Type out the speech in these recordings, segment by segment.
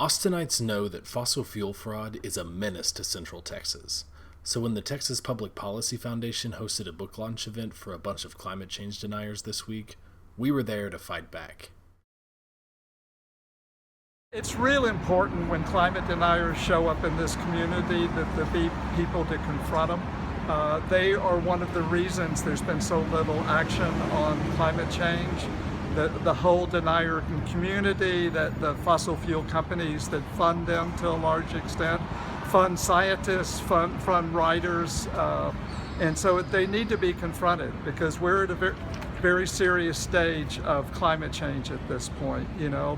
Austinites know that fossil fuel fraud is a menace to Central Texas. So when the Texas Public Policy Foundation hosted a book launch event for a bunch of climate change deniers this week, we were there to fight back. It's real important when climate deniers show up in this community that there be people to confront them. They are one of the reasons there's been so little action on climate change. The whole denier community, that the fossil fuel companies that fund them to a large extent, fund scientists, fund writers, and so they need to be confronted because we're at a very serious stage of climate change at this point. You know,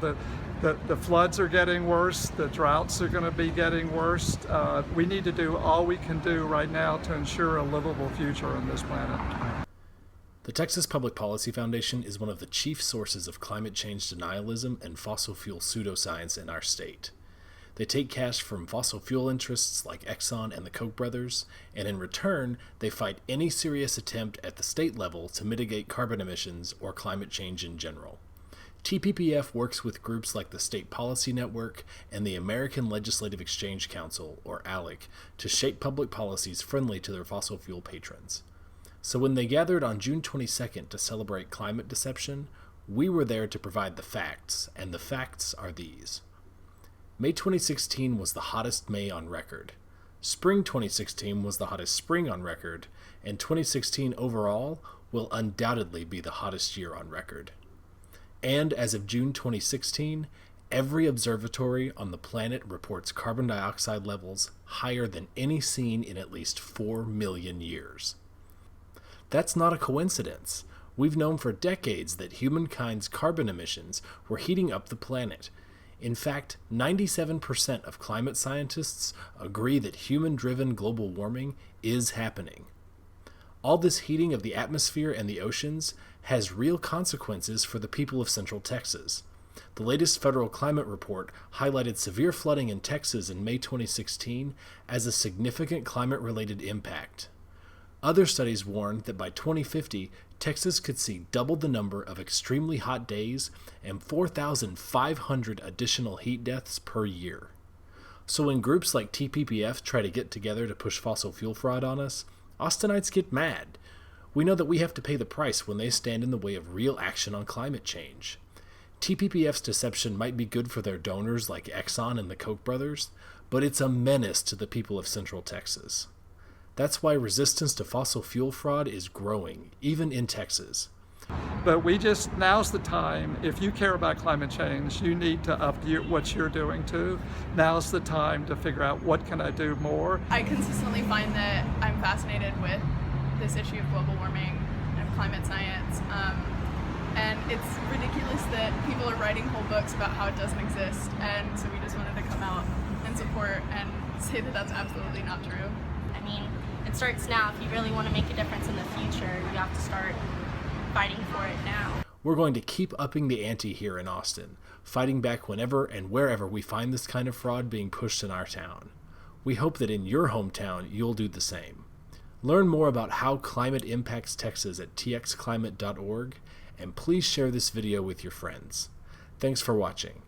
the floods are getting worse, the droughts are going to be getting worse. We need to do all we can do right now to ensure a livable future on this planet. The Texas Public Policy Foundation is one of the chief sources of climate change denialism and fossil fuel pseudoscience in our state. They take cash from fossil fuel interests like Exxon and the Koch brothers, and in return, they fight any serious attempt at the state level to mitigate carbon emissions or climate change in general. TPPF works with groups like the State Policy Network and the American Legislative Exchange Council, or ALEC, to shape public policies friendly to their fossil fuel patrons. So when they gathered on June 22nd to celebrate climate deception, we were there to provide the facts, and the facts are these. May 2016 was the hottest May on record. Spring 2016 was the hottest spring on record, and 2016 overall will undoubtedly be the hottest year on record. And as of June 2016, every observatory on the planet reports carbon dioxide levels higher than any seen in at least 4 million years. That's not a coincidence. We've known for decades that humankind's carbon emissions were heating up the planet. In fact, 97% of climate scientists agree that human-driven global warming is happening. All this heating of the atmosphere and the oceans has real consequences for the people of Central Texas. The latest federal climate report highlighted severe flooding in Texas in May 2016 as a significant climate-related impact. Other studies warned that by 2050, Texas could see double the number of extremely hot days and 4,500 additional heat deaths per year. So when groups like TPPF try to get together to push fossil fuel fraud on us, Austinites get mad. We know that we have to pay the price when they stand in the way of real action on climate change. TPPF's deception might be good for their donors like Exxon and the Koch brothers, but it's a menace to the people of Central Texas. That's why resistance to fossil fuel fraud is growing, even in Texas. But now's the time. If you care about climate change, you need to up what you're doing too. Now's the time to figure out what can I do more. I consistently find that I'm fascinated with this issue of global warming and of climate science. And it's ridiculous that people are writing whole books about how it doesn't exist. And so we just wanted to come out and support and say that that's absolutely not true. I mean, it starts now. If you really want to make a difference in the future, you have to start fighting for it now. We're going to keep upping the ante here in Austin, fighting back whenever and wherever we find this kind of fraud being pushed in our town. We hope that in your hometown you'll do the same. Learn more about how climate impacts Texas at txclimate.org, and please share this video with your friends. Thanks for watching.